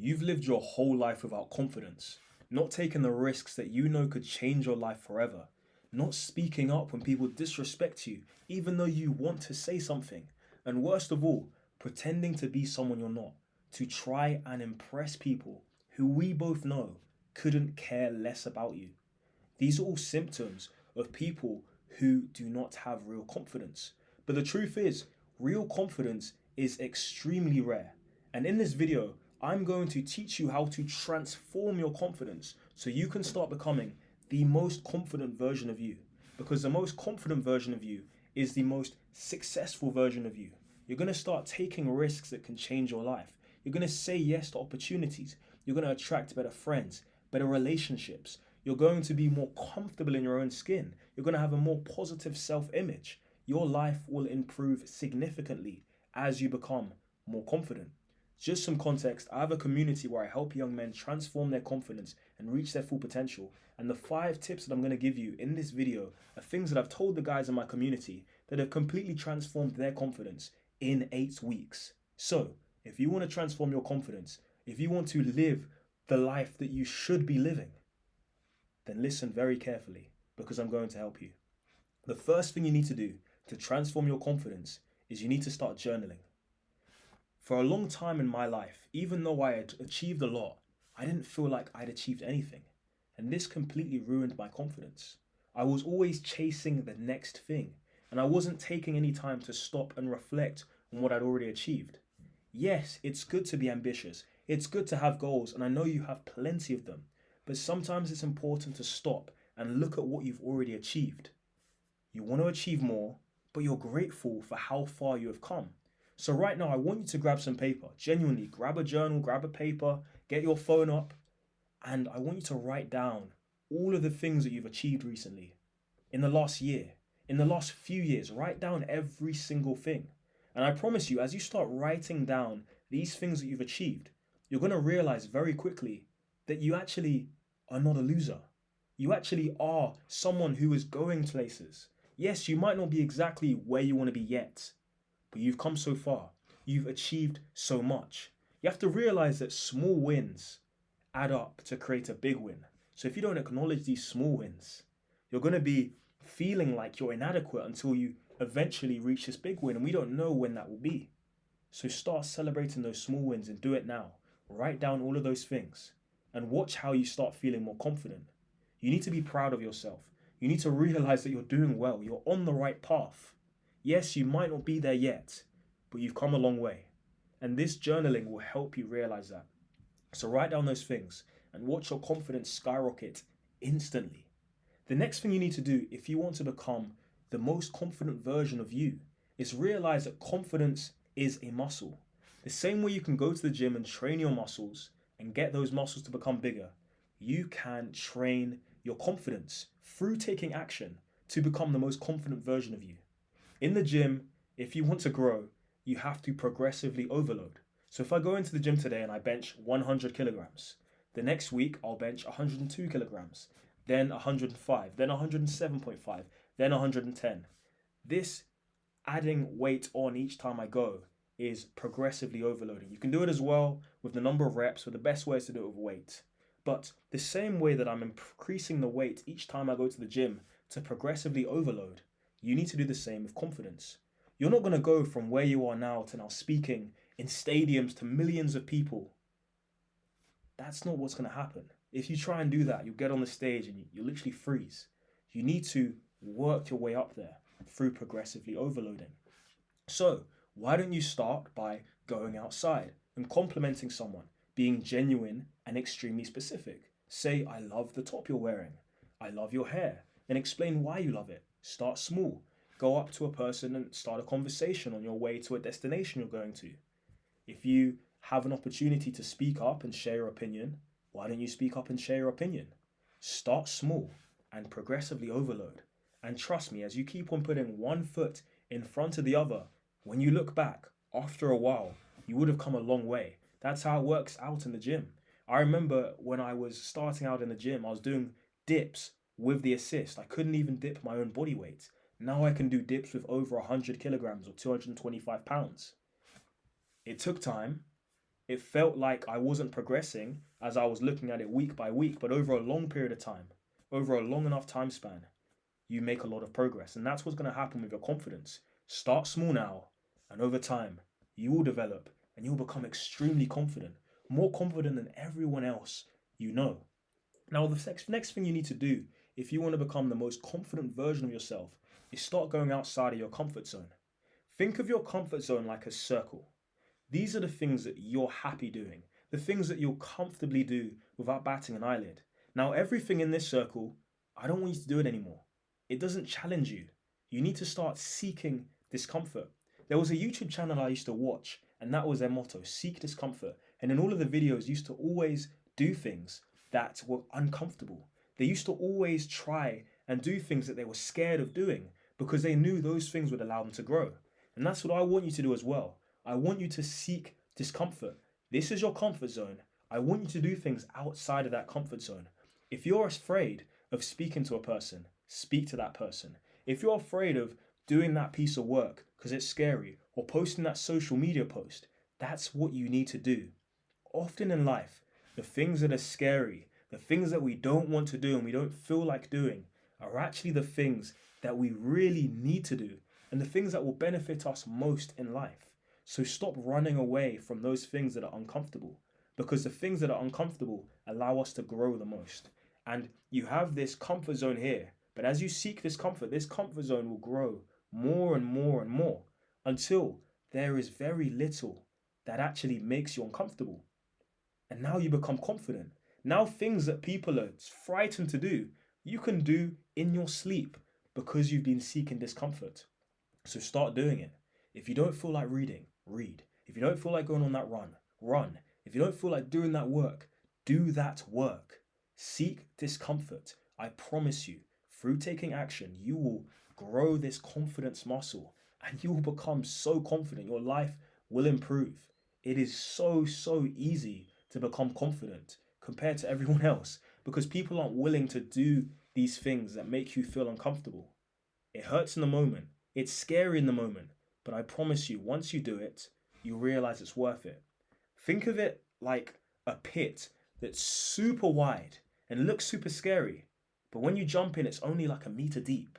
You've lived your whole life without confidence, not taking the risks that you know could change your life forever, not speaking up when people disrespect you, even though you want to say something, and worst of all, pretending to be someone you're not, to try and impress people who we both know couldn't care less about you. These are all symptoms of people who do not have real confidence. But the truth is, real confidence is extremely rare. And in this video, I'm going to teach you how to transform your confidence so you can start becoming the most confident version of you. Because the most confident version of you is the most successful version of you. You're going to start taking risks that can change your life. You're going to say yes to opportunities. You're going to attract better friends, better relationships. You're going to be more comfortable in your own skin. You're going to have a more positive self-image. Your life will improve significantly as you become more confident. Just some context, I have a community where I help young men transform their confidence and reach their full potential. And the 5 tips that I'm going to give you in this video are things that I've told the guys in my community that have completely transformed their confidence in 8 weeks. So, if you want to transform your confidence, if you want to live the life that you should be living, then listen very carefully because I'm going to help you. The first thing you need to do to transform your confidence is you need to start journaling. For a long time in my life, even though I had achieved a lot, I didn't feel like I'd achieved anything. And this completely ruined my confidence. I was always chasing the next thing, and I wasn't taking any time to stop and reflect on what I'd already achieved. Yes, it's good to be ambitious. It's good to have goals, and I know you have plenty of them. But sometimes it's important to stop and look at what you've already achieved. You want to achieve more, but you're grateful for how far you have come. So right now, I want you to grab some paper. Genuinely, grab a journal, grab a paper, get your phone up, and I want you to write down all of the things that you've achieved recently. In the last year, in the last few years, write down every single thing. And I promise you, as you start writing down these things that you've achieved, you're going to realize very quickly that you actually are not a loser. You actually are someone who is going places. Yes, you might not be exactly where you want to be yet, but you've come so far. You've achieved so much. You have to realize that small wins add up to create a big win. So if you don't acknowledge these small wins, you're going to be feeling like you're inadequate until you eventually reach this big win, and we don't know when that will be. So start celebrating those small wins and do it now. Write down all of those things and watch how you start feeling more confident. You need to be proud of yourself. You need to realize that you're doing well. You're on the right path. Yes, you might not be there yet, but you've come a long way. And this journaling will help you realize that. So write down those things and watch your confidence skyrocket instantly. The next thing you need to do if you want to become the most confident version of you is realize that confidence is a muscle. The same way you can go to the gym and train your muscles and get those muscles to become bigger, you can train your confidence through taking action to become the most confident version of you. In the gym, if you want to grow, you have to progressively overload. So if I go into the gym today and I bench 100 kilograms, the next week I'll bench 102 kilograms, then 105, then 107.5, then 110. This adding weight on each time I go is progressively overloading. You can do it as well with the number of reps, but the best way is to do it with weight. But the same way that I'm increasing the weight each time I go to the gym to progressively overload, you need to do the same with confidence. You're not going to go from where you are now to now speaking in stadiums to millions of people. That's not what's going to happen. If you try and do that, you'll get on the stage and you literally freeze. You need to work your way up there through progressively overloading. So, why don't you start by going outside and complimenting someone, being genuine and extremely specific? Say, I love the top you're wearing. I love your hair. And explain why you love it. Start small. Go up to a person and start a conversation on your way to a destination you're going to. If you have an opportunity to speak up and share your opinion, why don't you speak up and share your opinion? Start small and progressively overload. And trust me, as you keep on putting one foot in front of the other, when you look back, after a while, you would have come a long way. That's how it works out in the gym. I remember when I was starting out in the gym, I was doing dips with the assist. I couldn't even dip my own body weight. Now I can do dips with over 100 kilograms or 225 pounds. It took time, It felt like I wasn't progressing as I was looking at it week by week, but over a long period of time, over a long enough time span, you make a lot of progress. And that's what's going to happen with your confidence. Start small now, and over time, you will develop and you'll become extremely confident, more confident than everyone else you know. Now, the next thing you need to do if you want to become the most confident version of yourself is start going outside of your comfort zone. Think of your comfort zone like a circle. These are the things that you're happy doing, the things that you'll comfortably do without batting an eyelid. Now, everything in this circle, I don't want you to do it anymore. It doesn't challenge you. You need to start seeking discomfort. There was a YouTube channel I used to watch, and that was their motto, seek discomfort. And in all of the videos, used to always do things that were uncomfortable. They used to always try and do things that they were scared of doing because they knew those things would allow them to grow. And that's what I want you to do as well. I want you to seek discomfort. This is your comfort zone. I want you to do things outside of that comfort zone. If you're afraid of speaking to a person, speak to that person. If you're afraid of doing that piece of work because it's scary or posting that social media post, that's what you need to do. Often in life, the things that are scary, the things that we don't want to do and we don't feel like doing are actually the things that we really need to do and the things that will benefit us most in life. So stop running away from those things that are uncomfortable, because the things that are uncomfortable allow us to grow the most. And you have this comfort zone here, but as you seek this comfort zone will grow more and more and more until there is very little that actually makes you uncomfortable. And now you become confident. Now things that people are frightened to do, you can do in your sleep because you've been seeking discomfort. So start doing it. If you don't feel like reading, read. If you don't feel like going on that run, run. If you don't feel like doing that work, do that work. Seek discomfort. I promise you, through taking action, you will grow this confidence muscle and you will become so confident. Your life will improve. It is so easy to become confident compared to everyone else because people aren't willing to do these things that make you feel uncomfortable. It hurts in the moment. It's scary in the moment. But I promise you, once you do it, you realize it's worth it. Think of it like a pit that's super wide and looks super scary. But when you jump in, it's only like a meter deep.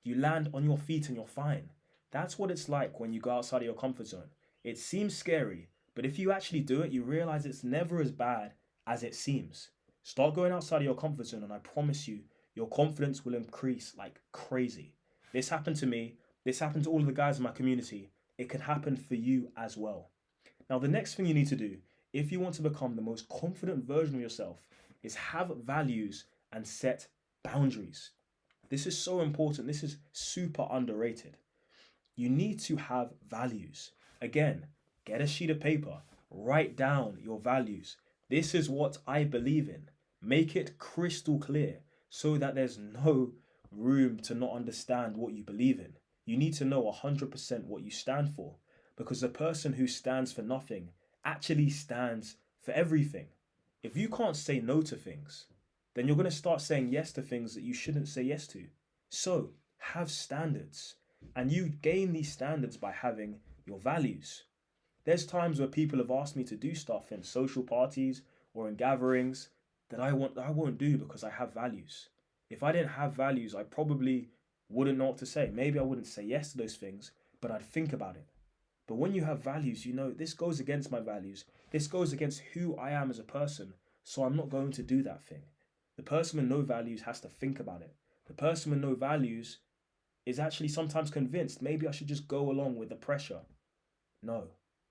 You land on your feet and you're fine. That's what it's like when you go outside of your comfort zone. It seems scary, but if you actually do it, you realize it's never as bad as it seems. Start going outside of your comfort zone and I promise you, your confidence will increase like crazy. This happened to me. This happened to all of the guys in my community. It can happen for you as well. Now, the next thing you need to do, if you want to become the most confident version of yourself, is have values and set boundaries. This is so important. This is super underrated. You need to have values. Again, get a sheet of paper, write down your values. This is what I believe in. Make it crystal clear so that there's no room to not understand what you believe in. You need to know 100% what you stand for, because the person who stands for nothing actually stands for everything. If you can't say no to things, then you're going to start saying yes to things that you shouldn't say yes to. So have standards, and you gain these standards by having your values. There's times where people have asked me to do stuff in social parties or in gatherings that I won't do because I have values. If I didn't have values, I probably wouldn't know what to say. Maybe I wouldn't say yes to those things, but I'd think about it. But when you have values, you know, this goes against my values. This goes against who I am as a person, so I'm not going to do that thing. The person with no values has to think about it. The person with no values is actually sometimes convinced, maybe I should just go along with the pressure. No,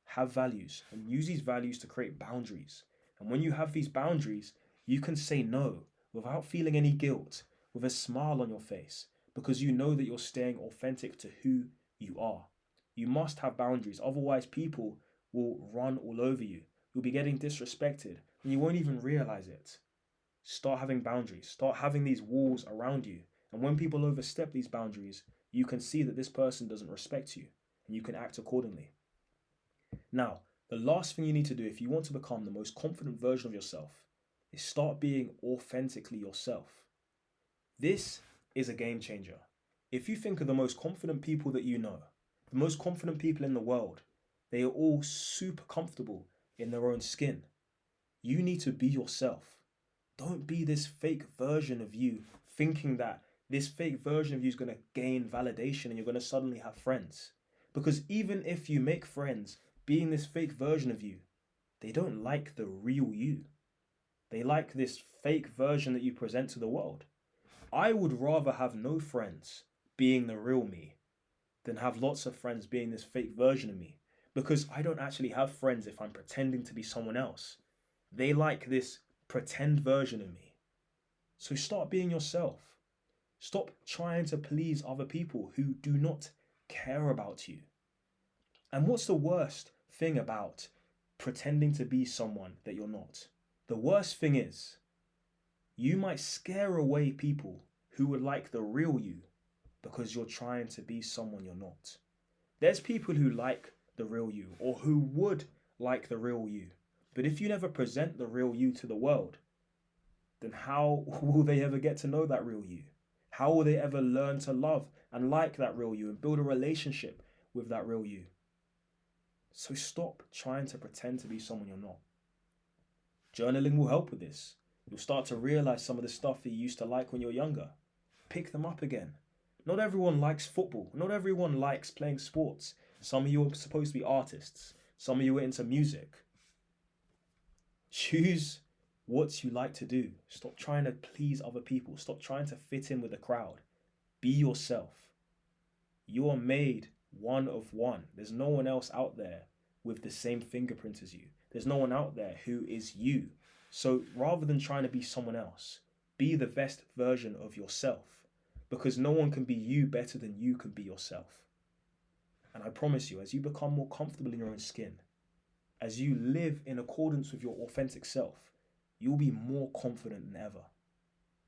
have values and use these values to create boundaries. And when you have these boundaries, you can say no without feeling any guilt, with a smile on your face, because you know that you're staying authentic to who you are. You must have boundaries, otherwise people will run all over you. You'll be getting disrespected and you won't even realize it. Start having boundaries, start having these walls around you. And when people overstep these boundaries, you can see that this person doesn't respect you and you can act accordingly. Now, the last thing you need to do if you want to become the most confident version of yourself is start being authentically yourself. This is a game changer. If you think of the most confident people that you know, the most confident people in the world, they are all super comfortable in their own skin. You need to be yourself. Don't be this fake version of you, thinking that this fake version of you is going to gain validation and you're going to suddenly have friends. Because even if you make friends being this fake version of you, they don't like the real you. They like this fake version that you present to the world. I would rather have no friends being the real me than have lots of friends being this fake version of me. Because I don't actually have friends if I'm pretending to be someone else. They like this pretend version of me. So start being yourself. Stop trying to please other people who do not care about you. And what's the worst thing about pretending to be someone that you're not? The worst thing is, you might scare away people who would like the real you because you're trying to be someone you're not. There's people who like the real you or who would like the real you. But if you never present the real you to the world, then how will they ever get to know that real you? How will they ever learn to love and like that real you and build a relationship with that real you? So stop trying to pretend to be someone you're not. Journaling will help with this. You'll start to realize some of the stuff that you used to like when you were younger. Pick them up again. Not everyone likes football. Not everyone likes playing sports. Some of you are supposed to be artists. Some of you are into music. Choose what you like to do. Stop trying to please other people. Stop trying to fit in with the crowd. Be yourself. You are made one of one. There's no one else out there with the same fingerprint as you. There's no one out there who is you. So rather than trying to be someone else, be the best version of yourself, because no one can be you better than you can be yourself. And I promise you, as you become more comfortable in your own skin, as you live in accordance with your authentic self, you'll be more confident than ever.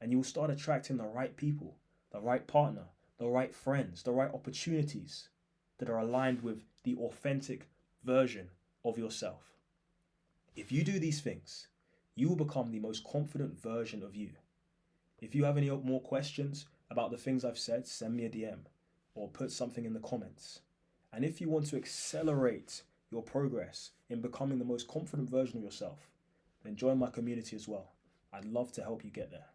And you'll start attracting the right people, the right partner, the right friends, the right opportunities that are aligned with the authentic version of yourself. If you do these things, you will become the most confident version of you. If you have any more questions about the things I've said, send me a DM or put something in the comments. And if you want to accelerate your progress in becoming the most confident version of yourself, then join my community as well. I'd love to help you get there.